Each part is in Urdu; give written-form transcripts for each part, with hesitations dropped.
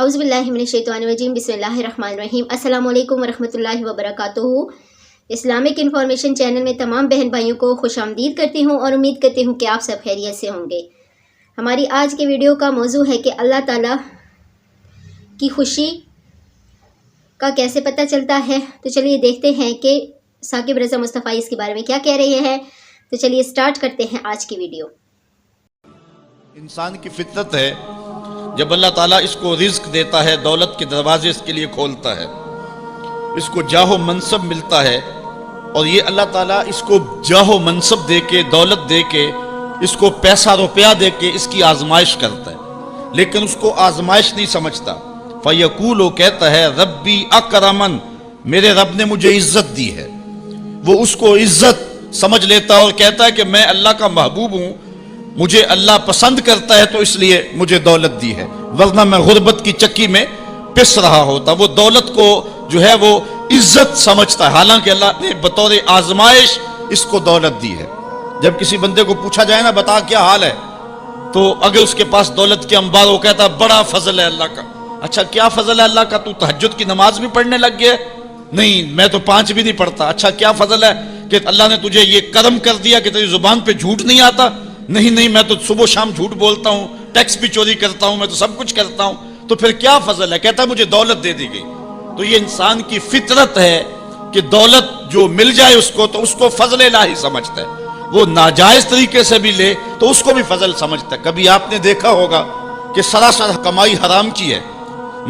اعوذ باللہ من الشیطان الرجیم، بسم اللہ الرحمن الرحیم۔ السلام علیکم ورحمۃ اللہ وبرکاتہ۔ اسلامک انفارمیشن چینل میں تمام بہن بھائیوں کو خوش آمدید کرتی ہوں اور امید کرتی ہوں کہ آپ سب خیریت سے ہوں گے۔ ہماری آج کے ویڈیو کا موضوع ہے کہ اللہ تعالیٰ کی خوشی کا کیسے پتہ چلتا ہے۔ تو چلیے دیکھتے ہیں کہ ثاقب رضا مصطفی اس کے بارے میں کیا کہہ رہے ہیں۔ تو چلیے سٹارٹ کرتے ہیں آج کی ویڈیو۔ انسان کی فطرت ہے، جب اللہ تعالیٰ اس کو رزق دیتا ہے، دولت کے دروازے اس کے لیے کھولتا ہے، اس کو جاہ و منصب ملتا ہے، اور یہ اللہ تعالیٰ اس کو جاہ و منصب دے کے، دولت دے کے، اس کو پیسہ روپیہ دے کے اس کی آزمائش کرتا ہے، لیکن اس کو آزمائش نہیں سمجھتا۔ فَيَقُولُ، وہ کہتا ہے ربی اکرمن، میرے رب نے مجھے عزت دی ہے۔ وہ اس کو عزت سمجھ لیتا اور کہتا ہے کہ میں اللہ کا محبوب ہوں، مجھے اللہ پسند کرتا ہے تو اس لیے مجھے دولت دی ہے، ورنہ میں غربت کی چکی میں پس رہا ہوتا۔ وہ دولت کو جو ہے وہ عزت سمجھتا ہے، حالانکہ اللہ نے بطور آزمائش اس کو دولت دی ہے۔ جب کسی بندے کو پوچھا جائے نا بتا کیا حال ہے، تو اگر اس کے پاس دولت کے انبار، وہ کہتا بڑا فضل ہے اللہ کا۔ اچھا کیا فضل ہے اللہ کا؟ تو تہجد کی نماز بھی پڑھنے لگ گیا؟ نہیں، میں تو 5 بھی نہیں پڑھتا۔ اچھا کیا فضل ہے کہ اللہ نے تجھے یہ کرم کر دیا کہ تیری زبان پہ جھوٹ نہیں آتا؟ نہیں، میں تو صبح شام جھوٹ بولتا ہوں، ٹیکس بھی چوری کرتا ہوں، میں تو سب کچھ کرتا ہوں۔ تو پھر کیا فضل ہے؟ کہتا ہے مجھے دولت دے دی گئی۔ تو یہ انسان کی فطرت ہے کہ دولت جو مل جائے اس کو فضل الہی سمجھتا ہے۔ وہ ناجائز طریقے سے بھی لے تو اس کو بھی فضل سمجھتا ہے۔ کبھی آپ نے دیکھا ہوگا کہ سراسر کمائی حرام کی ہے،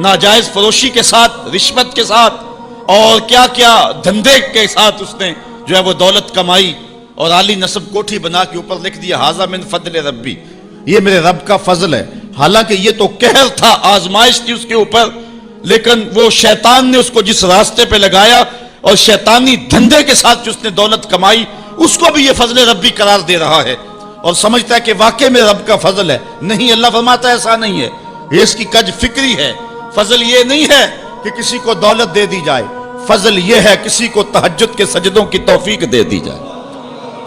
ناجائز فروشی کے ساتھ، رشوت کے ساتھ، اور کیا کیا دھندے کے ساتھ اس نے جو ہے وہ دولت کمائی، اور عالی نصب کوٹھی بنا کے اوپر لکھ دیا ھذا من فضل ربی، یہ میرے رب کا فضل ہے۔ حالانکہ یہ تو قہر تھا، آزمائش تھی اس کے اوپر، لیکن وہ شیطان نے اس کو جس راستے پہ لگایا اور شیطانی دھندے کے ساتھ جو اس نے دولت کمائی، اس کو بھی یہ فضل ربی قرار دے رہا ہے اور سمجھتا ہے کہ واقعی میں رب کا فضل ہے۔ نہیں، اللہ فرماتا ہے ایسا نہیں ہے، یہ اس کی کج فکری ہے۔ فضل یہ نہیں ہے کہ کسی کو دولت دے دی جائے، فضل یہ ہے کسی کو تہجد کے سجدوں کی توفیق دے دی جائے،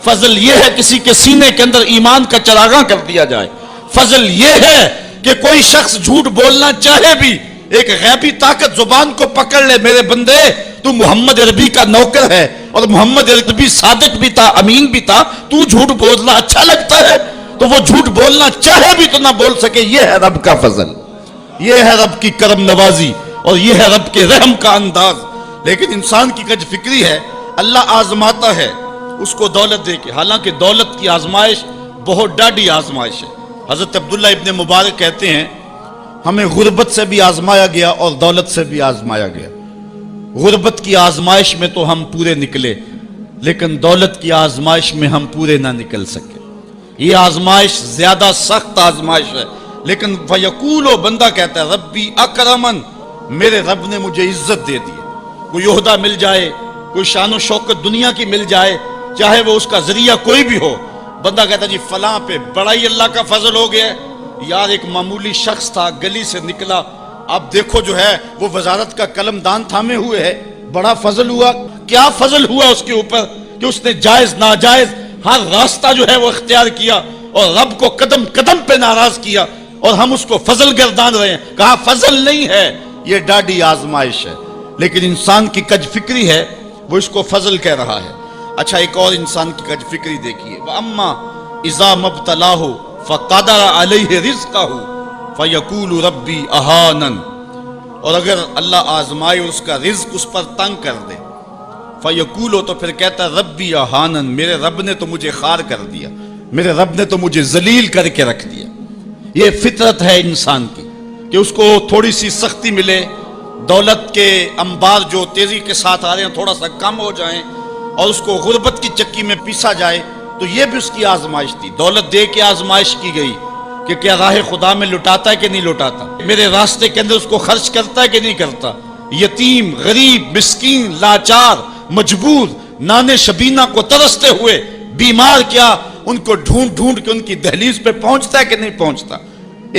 فضل یہ ہے کسی کے سینے کے اندر ایمان کا چراغاں کر دیا جائے، فضل یہ ہے کہ کوئی شخص جھوٹ بولنا چاہے بھی ایک غیبی طاقت زبان کو پکڑ لے، میرے بندے تو محمد عربی کا نوکر ہے، اور محمد عربی صادق بھی تھا، امین بھی تھا، تو جھوٹ بولنا اچھا لگتا ہے، تو وہ جھوٹ بولنا چاہے بھی تو نہ بول سکے۔ یہ ہے رب کا فضل، یہ ہے رب کی کرم نوازی، اور یہ ہے رب کے رحم کا انداز۔ لیکن انسان کی کج فکری ہے، اللہ آزماتا ہے اس کو دولت دے کے، حالانکہ دولت کی آزمائش بہت ڈاڈی آزمائش ہے۔ حضرت عبداللہ ابن مبارک کہتے ہیں ہمیں غربت سے بھی آزمایا گیا اور دولت سے بھی آزمایا گیا۔ غربت کی آزمائش میں تو ہم پورے نکلے، لیکن دولت کی آزمائش میں ہم پورے نہ نکل سکے۔ یہ آزمائش زیادہ سخت آزمائش ہے، لیکن فیقول، بندہ کہتا ہے ربی اکرمن، میرے رب نے مجھے عزت دے دی ہے۔ کوئی عہدہ مل جائے، کوئی شان و شوکت دنیا کی مل جائے، چاہے وہ اس کا ذریعہ کوئی بھی ہو، بندہ کہتا جی فلاں پہ بڑا ہی اللہ کا فضل ہو گیا ہے۔ یار ایک معمولی شخص تھا، گلی سے نکلا، اب دیکھو جو ہے وہ وزارت کا قلم دان تھامے ہوئے ہے، بڑا فضل ہوا۔ کیا فضل ہوا اس کے اوپر کہ اس نے جائز ناجائز ہر راستہ جو ہے وہ اختیار کیا اور رب کو قدم قدم پہ ناراض کیا، اور ہم اس کو فضل گردان رہے ہیں۔ کہا فضل نہیں ہے، یہ ڈاڈی آزمائش ہے۔ لیکن انسان کی کج فکری ہے، وہ اس کو فضل کہہ رہا ہے۔ اچھا ایک اور انسان کی کج فکری دیکھیے، وَأَمَّا إِذَا مَبْتَلَاهُ فَقَدَرَ عَلَيْهِ رِزْقَهُ فَيَقُولُ رَبِّي أَهَانَنِ، اور اگر اللہ آزمائے اور اس کا رزق اس پر تنگ کر دے، فَيَقُولُ، تو پھر کہتا ہے رَبِّي أَهَانَنِ، میرے رب نے تو مجھے خار کر دیا، میرے رب نے تو مجھے ذلیل کر کے رکھ دیا۔ یہ فطرت ہے انسان کی کہ اس کو تھوڑی سی سختی ملے، دولت کے انبار جو تیزی کے ساتھ آ رہے ہیں تھوڑا سا کم ہو جائیں، اور اس کو غربت کی چکی میں پیسا جائے۔ تو یہ بھی اس کی آزمائش تھی، دولت دے کے آزمائش کی گئی کہ کیا راہ خدا میں لٹاتا ہے کہ نہیں لٹاتا، میرے راستے کے اندر اس کو خرچ کرتا ہے کہ نہیں کرتا۔ یتیم، غریب، مسکین، لاچار، مجبور، نانے شبینہ کو ترستے ہوئے، بیمار، کیا ان کو ڈھونڈ ڈھونڈ کے ان کی دہلیز پہ پہنچتا ہے کہ نہیں پہنچتا۔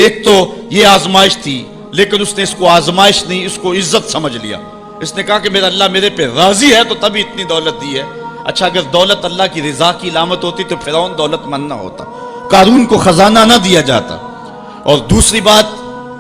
ایک تو یہ آزمائش تھی، لیکن اس نے اس کو آزمائش نہیں، اس کو عزت سمجھ لیا۔ اس نے کہا کہ میرا اللہ میرے پہ راضی ہے تو تبھی اتنی دولت دی ہے۔ اچھا اگر دولت اللہ کی رضا کی علامت ہوتی تو فرعون دولت مند نہ ہوتا، قارون کو خزانہ نہ دیا جاتا۔ اور دوسری بات،